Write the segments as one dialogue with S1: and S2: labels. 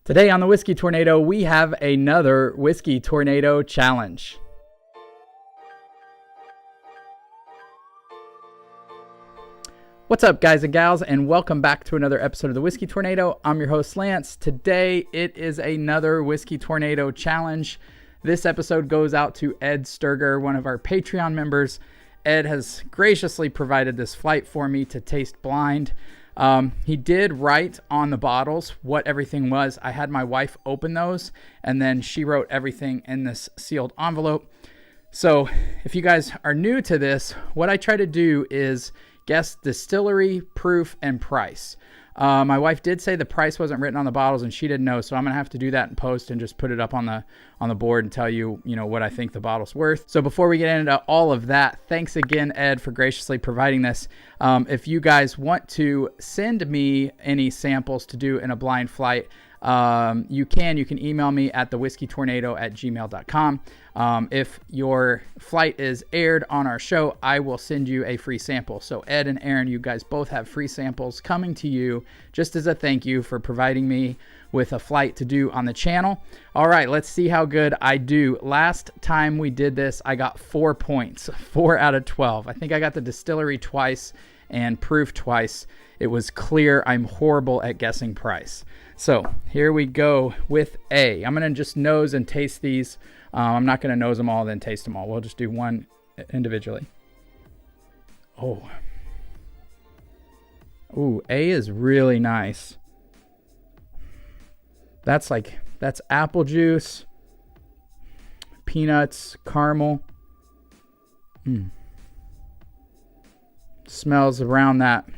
S1: Today on the Whiskey Tornado, we have another Whiskey Tornado challenge. What's up, guys and gals, and welcome back to another episode of the Whiskey Tornado. I'm your host, Lance. Today, it is another Whiskey Tornado challenge. This episode goes out to Ed Sturger, one of our Patreon members. Ed has graciously provided this flight for me to taste blind. He did write on the bottles what everything was. I had my wife open those, and then she wrote everything in this sealed envelope. So if you guys are new to this, what I try to do is guess distillery, proof, and price. My wife did say the price wasn't written on the bottles, and she didn't know, so I'm gonna have to do that in post and just put it up on the board and tell you, what I think the bottle's worth. So before we get into all of that, thanks again, Ed, for graciously providing this. If you guys want to send me any samples to do in a blind flight, you can email me at thewhiskeytornado@gmail.com. If your flight is aired on our show, I will send you a free sample. So Ed and Aaron, you guys both have free samples coming to you just as a thank you for providing me with a flight to do on the channel. All right, let's see how good I do. Last time we did this, I got 4 points, 4 out of 12. I think I got the distillery twice and proof twice. It was clear I'm horrible at guessing price. So here we go with A. I'm going to just nose and taste these. I'm not going to nose them all, then taste them all. We'll just do one individually. Oh. Ooh, A is really nice. That's apple juice, peanuts, caramel. Smells around that,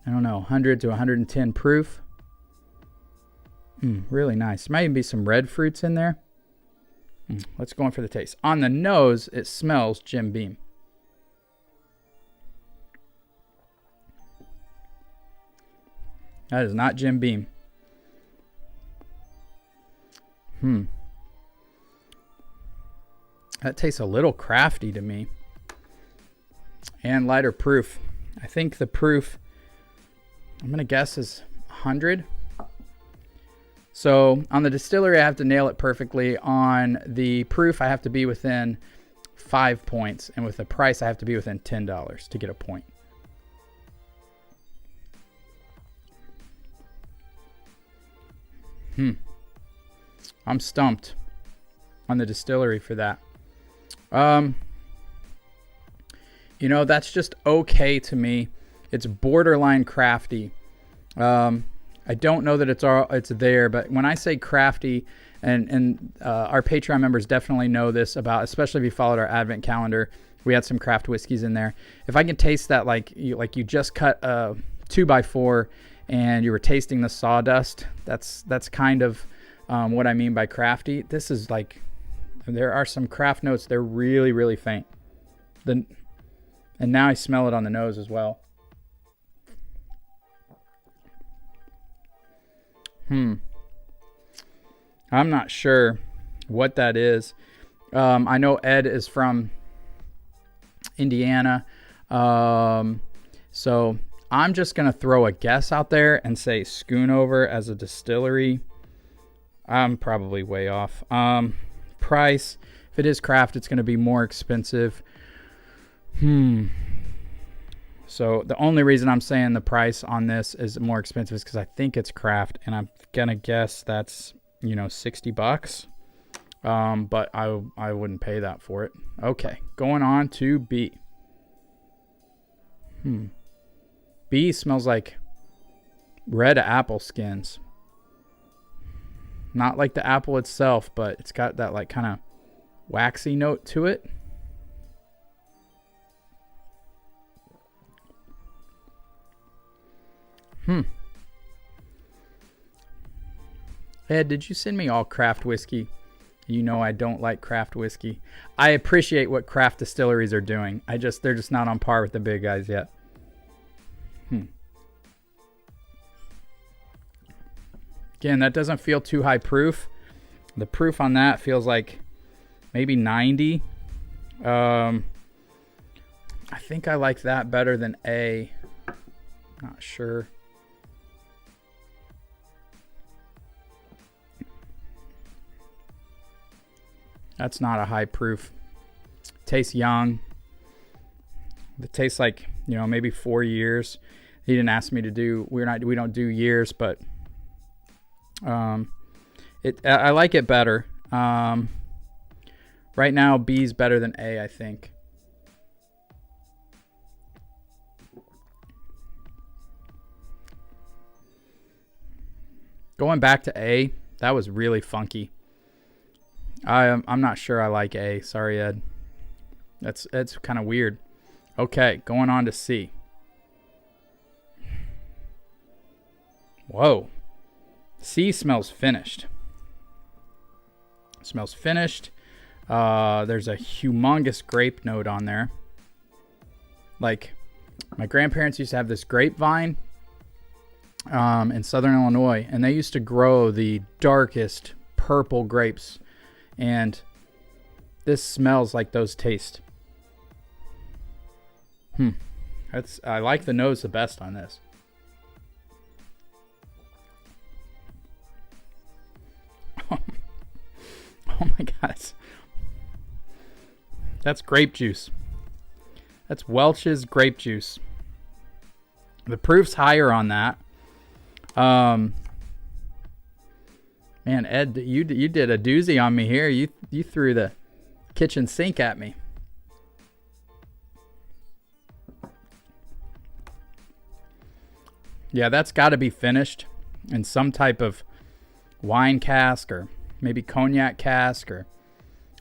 S1: I don't know, 100 to 110 proof. Really nice. Might even be some red fruits in there. Let's go in for the taste. On the nose, it smells Jim Beam. That is not Jim Beam. That tastes a little crafty to me. And lighter proof. I think the proof, I'm going to guess, is 100. So on the distillery, I have to nail it perfectly. On the proof, I have to be within 5 points. And with the price, I have to be within $10 to get a point. I'm stumped on the distillery for that. That's just okay to me. It's borderline crafty. I don't know that it's there, but when I say crafty, and our Patreon members definitely know this about, especially if you followed our Advent calendar, we had some craft whiskeys in there. If I can taste that like you just cut a 2x4 and you were tasting the sawdust, that's kind of what I mean by crafty. This is like, there are some craft notes. They're really, really faint. And now I smell it on the nose as well. I'm not sure what that is. I know Ed is from Indiana. So I'm just going to throw a guess out there and say Schoonover as a distillery. I'm probably way off. Price, if it is craft, it's going to be more expensive. So the only reason I'm saying the price on this is more expensive is because I think it's craft, and I'm gonna guess that's $60. But I wouldn't pay that for it. Okay, going on to B. B smells like red apple skins. Not like the apple itself, but it's got that like kind of waxy note to it. Ed, did you send me all craft whiskey? I don't like craft whiskey. I appreciate what craft distilleries are doing. They're just not on par with the big guys yet. Again, that doesn't feel too high proof. The proof on that feels like maybe 90. I think I like that better than A. Not sure. That's not a high proof. Tastes young. It tastes like, you know, maybe 4 years. He didn't ask me to do, we don't do years, but I like it better. Right now B's better than A, I think. Going back to A, that was really funky. I'm not sure I like A. Sorry, Ed. That's kind of weird. Okay, going on to C. Whoa. C smells finished. Smells finished. There's a humongous grape note on there. Like, my grandparents used to have this grapevine in southern Illinois, and they used to grow the darkest purple grapes, and this smells like those taste. I like the nose the best on this. Oh my God. That's grape juice. That's Welch's grape juice. The proof's higher on that. Man, Ed, you did a doozy on me here. You threw the kitchen sink at me. Yeah, that's got to be finished in some type of wine cask or maybe cognac cask or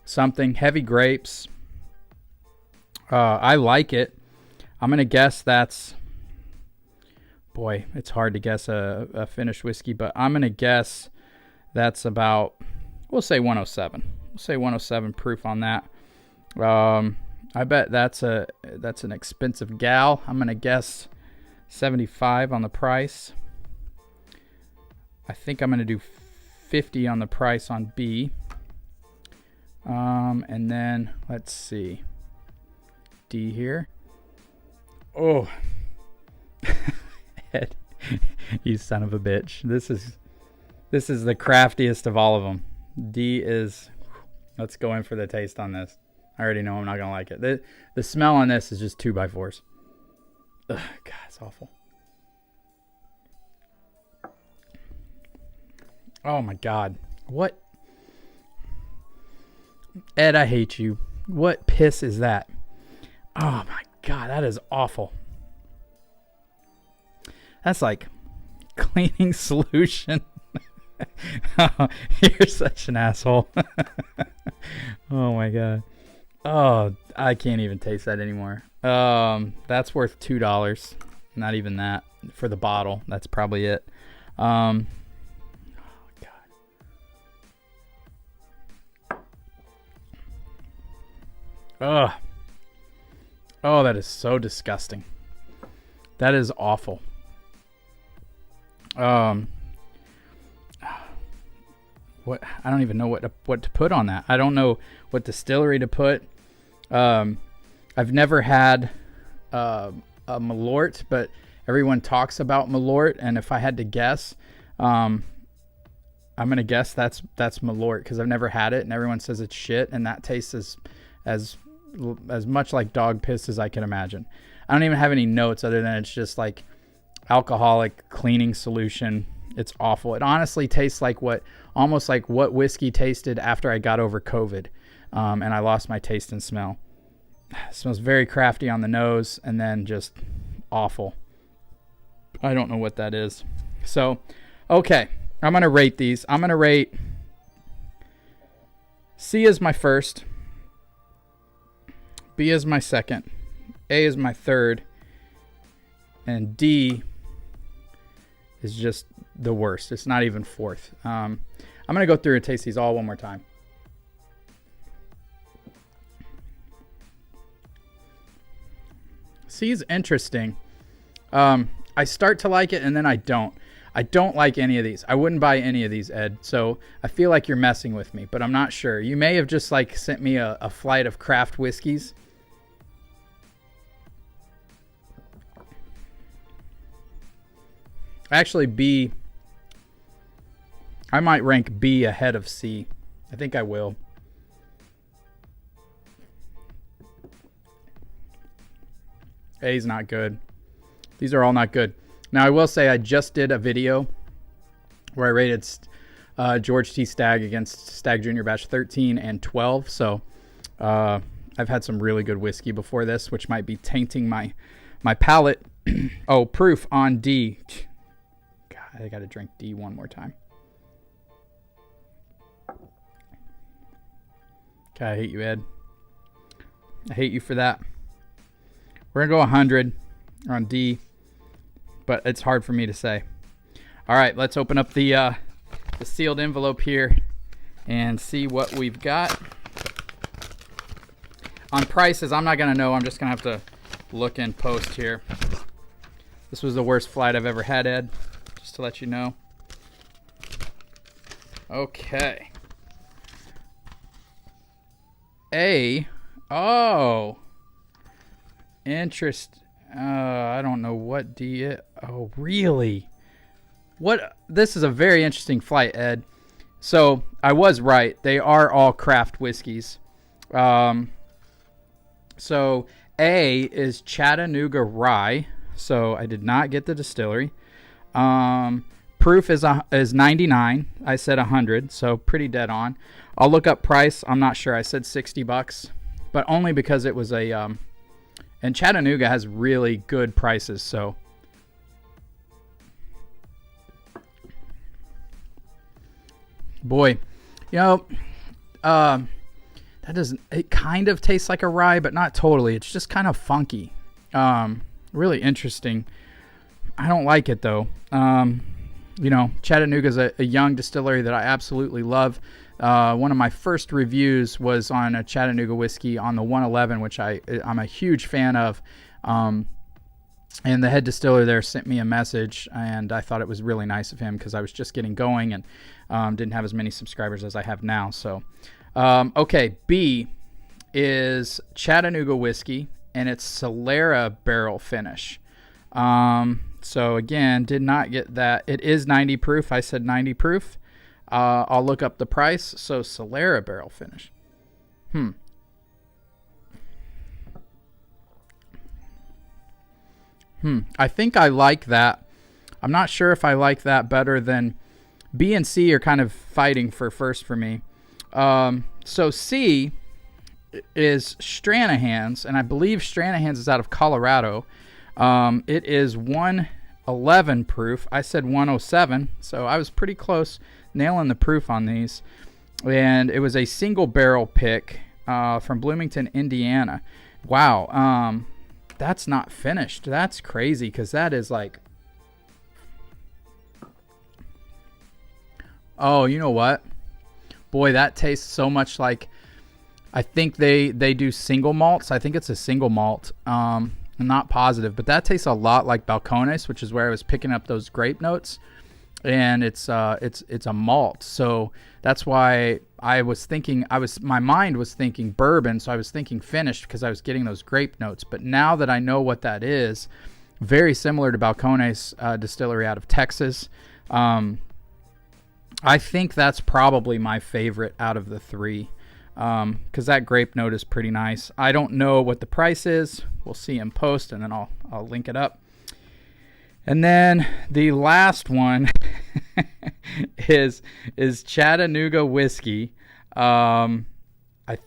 S1: something. Heavy grapes. I like it. I'm going to guess that's... Boy, it's hard to guess a finished whiskey, but I'm going to guess that's about... We'll say 107. We'll say 107 proof on that. I bet that's an expensive gal. I'm going to guess 75 on the price. I think I'm going to do 50 on the price on B. And then let's see. D here. Oh. Ed, you son of a bitch. This is the craftiest of all of them. D is... Let's go in for the taste on this. I already know I'm not going to like it. The smell on this is just 2x4s. Ugh, God, it's awful. Oh my God. What? Ed, I hate you. What piss is that? Oh my God, that is awful. That's like cleaning solution. Oh, you're such an asshole. Oh my God. Oh, I can't even taste that anymore. That's worth $2. Not even that for the bottle. That's probably it. Oh God. Ugh. Oh, that is so disgusting. That is awful. What? I don't even know what to put on that. I don't know what distillery to put. I've never had a Malort, but everyone talks about Malort, and if I had to guess, I'm gonna guess that's Malort because I've never had it, and everyone says it's shit, and that tastes as much like dog piss as I can imagine. I don't even have any notes other than it's just like alcoholic cleaning solution. It's awful. It honestly tastes like almost like what whiskey tasted after I got over COVID, and I lost my taste and smell. It smells very crafty on the nose, and then just awful. I don't know what that is. So, okay, I'm gonna rate these. I'm gonna rate C is my first, B is my second, A is my third, and D is just the worst. It's not even fourth. I'm going to go through and taste these all one more time. C is interesting. I start to like it and then I don't. I don't like any of these. I wouldn't buy any of these, Ed. So I feel like you're messing with me, but I'm not sure. You may have just like sent me a flight of craft whiskeys. Actually, B, I might rank B ahead of C. I think I will. A's not good. These are all not good. Now, I will say I just did a video where I rated George T. Stagg against Stagg Jr. Batch 13 and 12. So I've had some really good whiskey before this, which might be tainting my palate. Oh, proof on D. God, I got to drink D one more time. Okay, I hate you, Ed. I hate you for that. We're going to go 100 on D, but it's hard for me to say. All right, let's open up the sealed envelope here and see what we've got. On prices, I'm not going to know. I'm just going to have to look in post here. This was the worst flight I've ever had, Ed, just to let you know. Okay. Oh, interest. I don't know what D is. Oh, really? What? This is a very interesting flight, Ed. So I was right. They are all craft whiskeys. So A is Chattanooga Rye. So I did not get the distillery. Proof is 99. I said 100, so pretty dead on. I'll look up price. I'm not sure. I said $60, but only because it was a and Chattanooga has really good prices. So boy, you know, that doesn't. It kind of tastes like a rye, but not totally. It's just kind of funky. Really interesting. I don't like it though. You know, Chattanooga is a young distillery that I absolutely love. One of my first reviews was on a Chattanooga whiskey on the 111, which I'm a huge fan of. And the head distiller there sent me a message, and I thought it was really nice of him because I was just getting going and didn't have as many subscribers as I have now. So, okay, B is Chattanooga whiskey, and it's Solera barrel finish. So again, did not get that. It is 90 proof. I said 90 proof. I'll look up the price. So Solera barrel finish. I think I like that. I'm not sure if I like that better than B and C are kind of fighting for first for me. So C is Stranahans, and I believe Stranahans is out of Colorado. It is 111 proof. I said 107, so I was pretty close nailing the proof on these. And it was a single barrel pick from Bloomington, Indiana. Wow, that's not finished. That's crazy because that is like... Oh, you know what? Boy, that tastes so much like... I think they do single malts. I think it's a single malt. I'm not positive, but that tastes a lot like Balcones, which is where I was picking up those grape notes, and it's a malt. So that's why I was thinking my mind was thinking bourbon, so I was thinking finished because I was getting those grape notes. But now that I know what that is, very similar to Balcones distillery out of Texas. I think that's probably my favorite out of the three. Because that grape note is pretty nice. I don't know what the price is. We'll see in post, and then I'll link it up. And then the last one is Chattanooga whiskey. I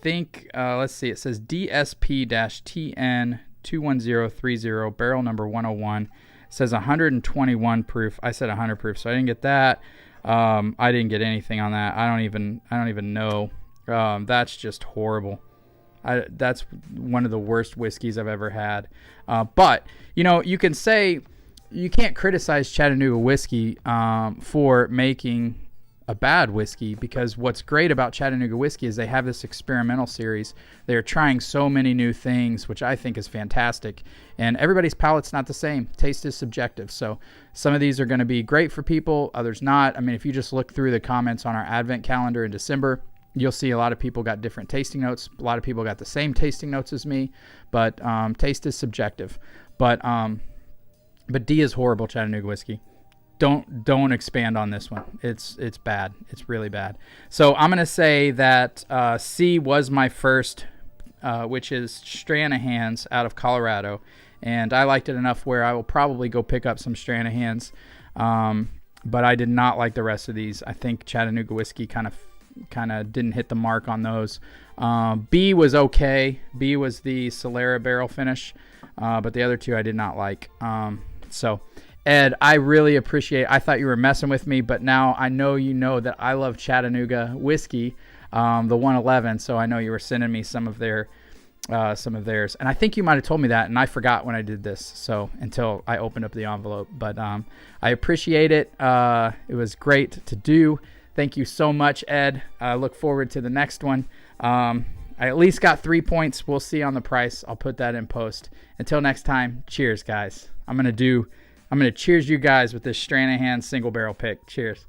S1: think let's see. It says DSP-TN 21030, barrel number 101. It says 121 proof. I said 100 proof, so I didn't get that. I didn't get anything on that. I don't even know. That's just horrible. That's one of the worst whiskeys I've ever had. But, you know, you can say you can't criticize Chattanooga whiskey for making a bad whiskey, because what's great about Chattanooga whiskey is they have this experimental series. They're trying so many new things, which I think is fantastic. And everybody's palate's not the same. Taste is subjective. So some of these are going to be great for people, others not. I mean, if you just look through the comments on our advent calendar in December, you'll see a lot of people got different tasting notes. A lot of people got the same tasting notes as me, but taste is subjective. But D is horrible, Chattanooga whiskey. Don't expand on this one. It's bad. It's really bad. So I'm gonna say that C was my first, which is Stranahans out of Colorado, and I liked it enough where I will probably go pick up some Stranahans. But I did not like the rest of these. I think Chattanooga Whiskey kind of didn't hit the mark on those. B was okay. B was the Solera barrel finish, but the other two I did not like. So Ed, I really appreciate. I thought you were messing with me, but now I know you know that I love Chattanooga Whiskey, the 111. So I know you were sending me some of theirs, and I think you might have told me that, and I forgot when I did this. So until I opened up the envelope, but I appreciate it. It was great to do. Thank you so much, Ed. I look forward to the next one. I at least got 3 points. We'll see on the price. I'll put that in post. Until next time, cheers, guys. I'm gonna cheers you guys with this Stranahan single barrel pick. Cheers.